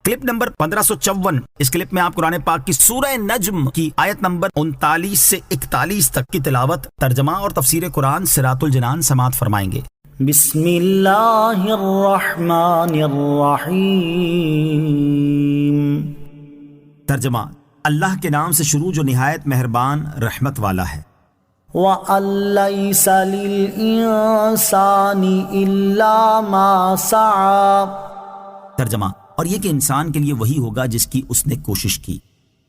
Clip number 1554۔ اس clip میں آپ قرآن پاک کی سورہ نجم کی آیت نمبر 39 سے 41 تک کی تلاوت، ترجمہ اور تفسیر قرآن صراط الجنان سماعت فرمائیں گے۔ بسم اللہ الرحمن الرحیم۔ ترجمہ، اللہ کے نام سے شروع جو نہایت مہربان رحمت والا ہے۔ وَأَن لَّيْسَ لِلْإِنسَانِ إِلَّا مَا سَعَىٰ۔ ترجمہ، اور یہ کہ انسان کے لیے وہی ہوگا جس کی اس نے کوشش کی۔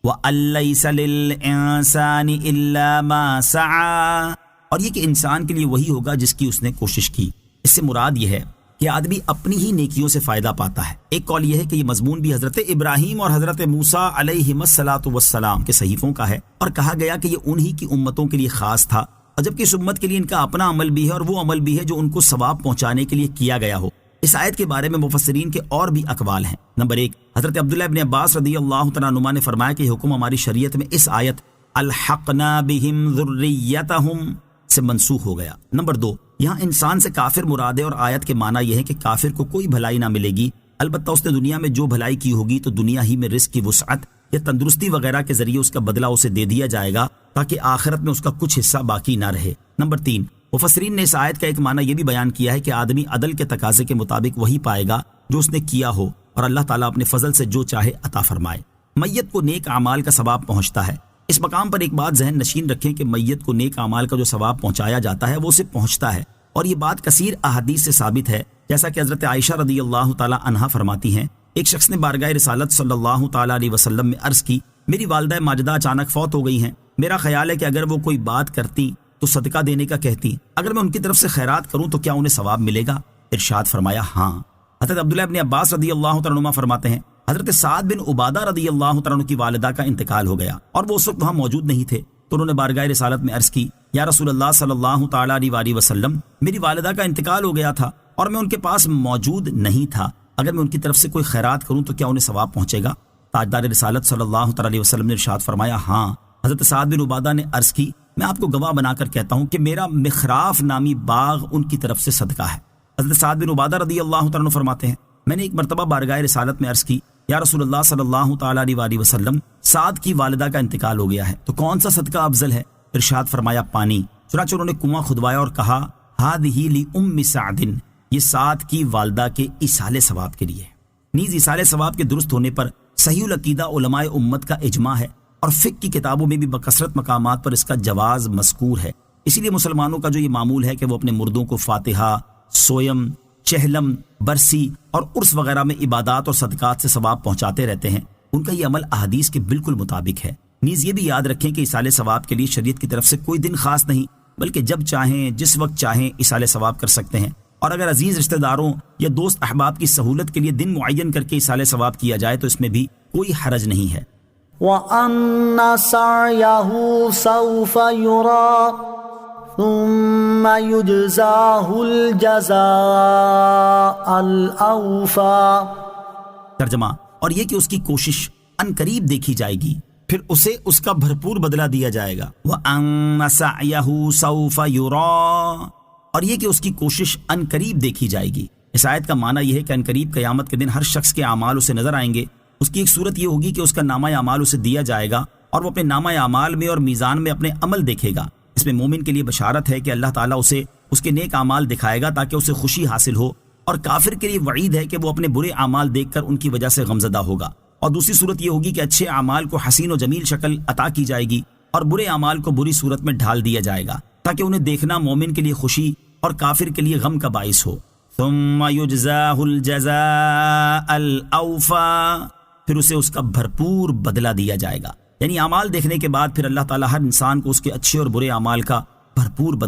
وَأَن لَّيْسَ لِلْإِنسَانِ إِلَّا مَا سَعَىٰ، اور یہ کہ انسان کے لیے وہی ہوگا جس کی اس نے کوشش کی۔ اس سے مراد یہ ہے کہ آدمی اپنی ہی نیکیوں سے فائدہ پاتا ہے۔ ایک قول یہ ہے کہ یہ مضمون بھی حضرت ابراہیم اور حضرت موسیٰ علیہم السلام کے صحیفوں کا ہے، اور کہا گیا کہ یہ انہی کی امتوں کے لیے خاص تھا، اور جبکہ اس امت کے لیے ان کا اپنا عمل بھی ہے اور وہ عمل بھی ہے جو ان کو ثواب پہنچانے کے لیے کیا گیا ہو۔ اس آیت کے بارے میں مفسرین کے اور بھی اقوال ہیں۔ نمبر 1، حضرت عبداللہ ابن عباس رضی اللہ تعالیٰ عنہما نے فرمایا کہ یہ حکم ہماری شریعت میں اس آیت الحقنا بہم ذریتہم سے منسوخ ہو گیا۔ نمبر 2، یہاں انسان سے کافر مراد ہے، اور آیت کے معنی یہ ہے کہ کافر کو کوئی بھلائی نہ ملے گی، البتہ اس نے دنیا میں جو بھلائی کی ہوگی تو دنیا ہی میں رزق کی وسعت یا تندرستی وغیرہ کے ذریعے اس کا بدلہ اسے دے دیا جائے گا، تاکہ آخرت میں اس کا کچھ حصہ باقی نہ رہے۔ نمبر 3، مفسرین نے اس آیت کا ایک معنی یہ بھی بیان کیا ہے کہ آدمی عدل کے تقاضے کے مطابق وہی پائے گا جو اس نے کیا ہو، اور اللہ تعالیٰ اپنے فضل سے جو چاہے عطا فرمائے۔ میت کو نیک اعمال کا ثواب پہنچتا ہے۔ اس مقام پر ایک بات ذہن نشین رکھیں کہ میت کو نیک اعمال کا جو ثواب پہنچایا جاتا ہے وہ اسے پہنچتا ہے، اور یہ بات کثیر احادیث سے ثابت ہے، جیسا کہ حضرت عائشہ رضی اللہ تعالی عنہا فرماتی ہیں، ایک شخص نے بارگاہ رسالت صلی اللہ تعالی علیہ وسلم میں عرض کی، میری والدہ ماجدہ اچانک فوت ہو گئی ہیں، میرا خیال ہے کہ اگر وہ کوئی بات کرتی تو صدقہ دینے کا کہتی، اگر میں ان کی طرف سے خیرات کروں تو کیا انہیں ثواب ملے گا؟ ارشاد فرمایا ہاں۔ حضرت عبداللہ ابن عباس رضی اللہ تعالی عنہ فرماتے ہیں، حضرت سعد بن عبادہ رضی اللہ تعالی عنہ کی والدہ کا انتقال ہو گیا اور وہ اس وقت وہاں موجود نہیں تھے، تو انہوں نے بارگاہ رسالت میں عرض کی، یا رسول اللہ صلی اللہ تعالی علیہ وسلم، میری والدہ کا انتقال ہو گیا تھا اور میں ان کے پاس موجود نہیں تھا، اگر میں ان کی طرف سے کوئی خیرات کروں تو کیا انہیں ثواب پہنچے گا؟ تاجدار رسالت صلی اللہ تعالی علیہ وسلم نے ارشاد فرمایا ہاں۔ حضرت سعد بن عبادہ نے عرض کی، میں آپ کو گواہ بنا کر کہتا ہوں کہ میرا مخراف نامی باغ ان کی طرف سے صدقہ ہے۔ حضرت سعد بن عبادہ رضی اللہ تعالی عنہ فرماتے ہیں، میں نے ایک مرتبہ بارگاہ رسالت میں عرض کی، یا رسول اللہ صلی اللہ تعالی علیہ وسلم، سعد کی والدہ کا انتقال ہو گیا ہے تو کون سا صدقہ افضل ہے؟ ارشاد فرمایا پانی۔ چنانچہ انہوں نے کنواں کھدوایا اور کہا، ہذہ لأم سعد، یہ سعد کی والدہ کے ایصال ثواب کے لیے۔ نیز ایصال ثواب کے درست ہونے پر صحیح العقیدہ علماء امت کا اجماع ہے، اور فقہ کی کتابوں میں بھی بکثرت مقامات پر اس کا جواز مذکور ہے۔ اسی لیے مسلمانوں کا جو یہ معمول ہے کہ وہ اپنے مردوں کو فاتحہ، سویم، چہلم، برسی اور عرس وغیرہ میں عبادات اور صدقات سے ثواب پہنچاتے رہتے ہیں، ان کا یہ عمل احادیث کے بالکل مطابق ہے۔ نیز یہ بھی یاد رکھیں کہ ایصال ثواب کے لیے شریعت کی طرف سے کوئی دن خاص نہیں، بلکہ جب چاہیں جس وقت چاہیں ایصال ثواب کر سکتے ہیں، اور اگر عزیز رشتہ داروں یا دوست احباب کی سہولت کے لیے دن معین کر کے ایصال ثواب کیا جائے تو اس میں بھی کوئی حرج نہیں ہے۔ وَأَنَّ سَعْيَهُ سَوْفَ يُرَىٰ ثُمَّ يُجْزَاهُ الْجَزَاءَ الْأَوْفَىٰ۔ ترجمہ، اور یہ کہ اس کی کوشش ان قریب دیکھی جائے گی، پھر اسے اس کا بھرپور بدلہ دیا جائے گا۔ وَأَنَّ سَعْيَهُ سَوْفَ يُرَىٰ، اور یہ کہ اس کی کوشش ان قریب دیکھی جائے گی۔ اس آیت کا معنی یہ ہے کہ ان قریب قیامت کے دن ہر شخص کے اعمال اسے نظر آئیں گے۔ اس کی ایک صورت یہ ہوگی کہ اس کا نامہ اعمال اسے دیا جائے گا، اور وہ اپنے نامہ اعمال میں اور میزان میں اپنے عمل دیکھے گا۔ اس میں مومن کے لیے بشارت ہے کہ اللہ تعالیٰ اسے اس کے نیک اعمال دکھائے گا تاکہ اسے خوشی حاصل ہو، اور کافر کے لیے وعید ہے کہ وہ اپنے برے اعمال دیکھ کر ان کی وجہ سے غمزدہ ہوگا۔ اور دوسری صورت یہ ہوگی کہ اچھے اعمال کو حسین و جمیل شکل عطا کی جائے گی، اور برے اعمال کو بری صورت میں ڈھال دیا جائے گا تاکہ انہیں دیکھنا مومن کے لیے خوشی اور کافر کے لیے غم کا باعث ہو۔ ثم یجزاہ الجزاء الاوفیٰ، پھر اسے اس کا بھرپور بدلہ دیا جائے گا۔ یعنی اعمال دیکھنے کے بعد پھر اللہ تعالیٰ ہر انسان کو اس کے اچھے اور برے اعمال کا بھرپور بدلہ